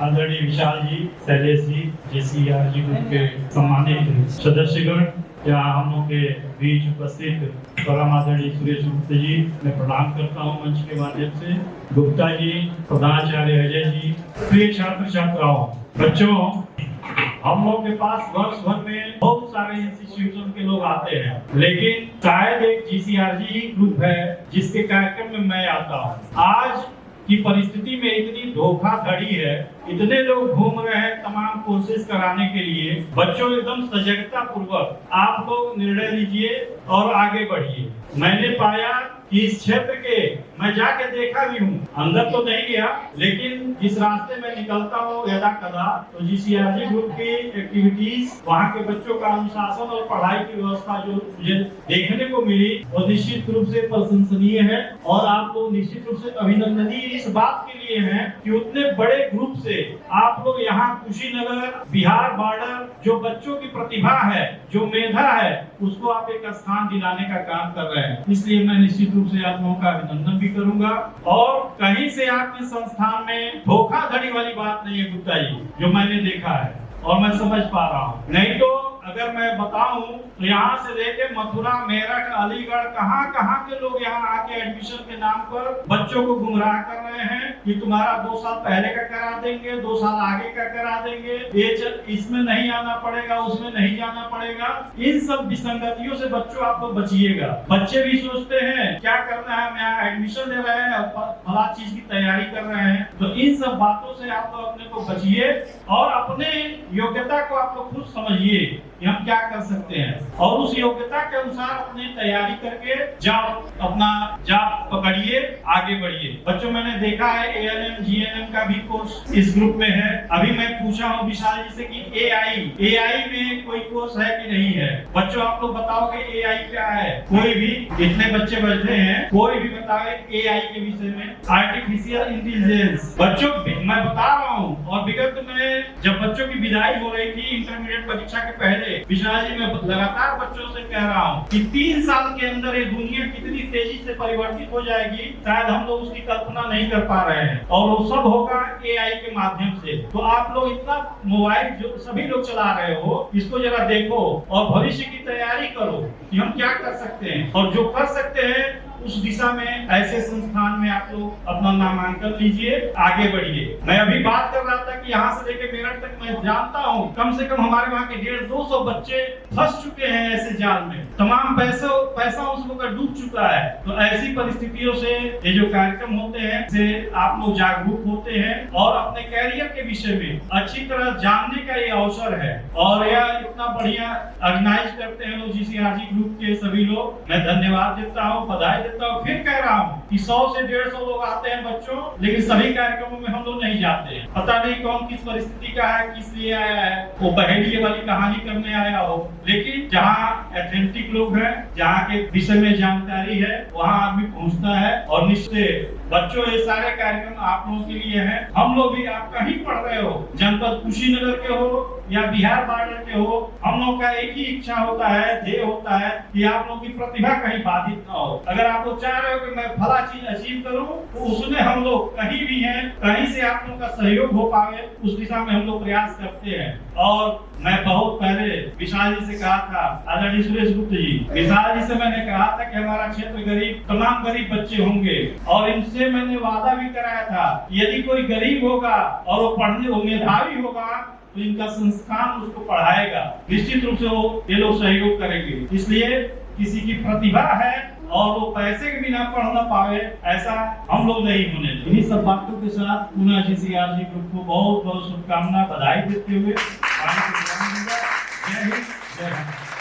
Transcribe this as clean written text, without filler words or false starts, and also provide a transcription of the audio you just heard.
आदरणीय विशाल जी, Shailesh ji, JCRG group के सम्मानित सदस्यगण, यहाँ हम लोग के बीच उपस्थित परम आदरणीय सुरेश गुप्ता जी, मैं प्रणाम करता हूँ मंच के माध्यम से। गुप्ता जी, प्रधानाचार्य अजय जी, प्रिय छात्र छात्राओं, बच्चों, हम लोग के पास वर्ष भर में बहुत सारे इंस्टीट्यूशन के लोग आते हैं, लेकिन शायद एक JCRG ग्रुप है जिसके कार्यक्रम में मैं आता हूँ। आज की परिस्थिति में इतनी धोखाधड़ी है, इतने लोग घूम रहे हैं तमाम कोशिश कराने के लिए। बच्चों, एकदम सजगता पूर्वक आप लोग निर्णय लीजिए और आगे बढ़िए। मैंने पाया कि इस क्षेत्र के, मैं जाके देखा भी हूँ, अंदर तो नहीं गया, लेकिन जिस रास्ते में निकलता हूँ यदा कदा, तो JCRG ग्रुप की एक्टिविटीज, वहाँ के बच्चों का अनुशासन और पढ़ाई की व्यवस्था जो मुझे देखने को मिली, वो निश्चित रूप से प्रशंसनीय है। और आप लोग निश्चित रूप से अभिनंदनीय इस बात के लिए हैं कि उतने बड़े ग्रुप से आप लोग यहाँ कुशीनगर, बिहार बॉर्डर, जो बच्चों की प्रतिभा है, जो मेधा है, उसको आप एक स्थान दिलाने का काम कर रहे हैं। इसलिए मैं निश्चित रूप से आप लोगों का अभिनंदन भी करूंगा। और कहीं से आपके संस्थान में धोखाधड़ी वाली बात नहीं है गुप्ता जी, जो मैंने देखा है और मैं समझ पा रहा हूँ। नहीं तो अगर मैं बताऊं तो यहाँ से लेके मथुरा, मेरठ, अलीगढ़, कहाँ के लोग यहाँ आके एडमिशन के नाम पर बच्चों को गुमराह कर रहे हैं कि तुम्हारा 2 साल पहले का करा देंगे, 2 साल आगे का करा देंगे, इसमें नहीं आना पड़ेगा, उसमें नहीं जाना पड़ेगा। इन सब विसंगतियों से बच्चों आप लोग बचिएगा। बच्चे भी सोचते हैं क्या करना है, हम यहाँ एडमिशन ले रहे हैं, फला चीज की तैयारी कर रहे हैं। तो इन सब बातों से आप लोग अपने को बचिए और अपने योग्यता को आप लोग खुद समझिए कि हम क्या कर सकते हैं, और उस योग्यता के अनुसार अपनी तैयारी करके जाओ, अपना जॉब पकड़िए, आगे बढ़िए। बच्चों, मैंने देखा है ALM, GNM का भी कोर्स इस ग्रुप में है। अभी मैं पूछा हूँ विशाल जी से कि AI में कोई कोर्स है कि नहीं है। बच्चों, आप लोग बताओगे AI क्या है? कोई भी, इतने बच्चे बैठे हैं, कोई भी बताए AI के विषय में, आर्टिफिशियल इंटेलिजेंस। बच्चों, मैं बता रहा हूँ, और विगत में जब बच्चों की विदाई हो रही थी इंटरमीडिएट परीक्षा के पहले, विशाल जी, मैं लगातार बच्चों से कह रहा हूँ कि 3 साल के अंदर ये दुनिया कितनी तेजी से परिवर्तित हो जाएगी, शायद हम लोग उसकी कल्पना नहीं कर पा रहे हैं, और वो सब होगा AI के माध्यम से। तो आप लोग इतना मोबाइल जो सभी लोग चला रहे हो, इसको जरा देखो और भविष्य की तैयारी करो कि हम क्या कर सकते हैं, और जो कर सकते हैं उस दिशा में ऐसे संस्थान में आप लोग अपना नामांकन लीजिए, आगे बढ़िए। मैं अभी बात कर रहा था कि यहाँ से लेके मेरठ तक मैं जानता हूँ, कम से कम हमारे वहाँ के 150-200 बच्चे फंस चुके हैं ऐसे जाल में, तमाम पैसा उस लोग का डूब चुका है। तो ऐसी परिस्थितियों से ये जो कार्यक्रम होते हैं, से आप लोग जागरूक होते हैं और अपने कैरियर के विषय में अच्छी तरह जानने का ये अवसर है। और यह इतना बढ़िया ऑर्गेनाइज करते हैं लोग JCRG ग्रुप के सभी लोग, मैं धन्यवाद देता हूँ, बधाई देता हूँ। फिर कह रहा हूँ कि 100 से 150 लोग आते हैं बच्चों, लेकिन सभी कार्यक्रमों में हम लोग नहीं जाते हैं। पता नहीं कौन किस परिस्थिति का है, किस लिए आया है, वो पहेली वाली कहानी करने आया हो। लेकिन जहाँ एथेंटिक लोग हैं, जहाँ के विषय में जानकारी है, वहाँ आदमी पहुँचता है। और निश्चित बच्चों, ये सारे कार्यक्रम आप लोगों के लिए हैं। हम लोग भी, आप कहीं पढ़ रहे हो, जनपद कुशीनगर के हो या बिहार बॉर्डर के हो, हम लोग का एक ही इच्छा होता है, ध्येय होता है कि आप लोग की प्रतिभा कहीं बाधित ना हो। अगर आप लोग चाह रहे हो कि मैं फला चीज अचीव करूं, तो उसमें हम लोग कहीं भी हैं, कहीं से आप लोग का सहयोग हो पावे, उस दिशा में हम लोग प्रयास करते हैं। और मैं बहुत पहले विशाल जी से कहा था, आदरणीय सुरेश गुप्ता जी, विशाल जी से मैंने कहा था कि हमारा क्षेत्र गरीब, तमाम गरीब बच्चे होंगे, और इनसे मैंने वादा भी कराया था यदि कोई गरीब होगा और वो पढ़ने, वो मेधावी होगा, तो इनका संस्थान उसको पढ़ाएगा, निश्चित रूप से वो ये लोग सहयोग करेंगे। इसलिए किसी की प्रतिभा है और वो पैसे के बिना पढ़ ना पावे, ऐसा हम लोग नहीं होने। इन्हीं सब बातों के साथ पुनः JCRG ग्रुप को बहुत बहुत शुभकामना, बधाई देते हुए जय हिंद, जय भारत।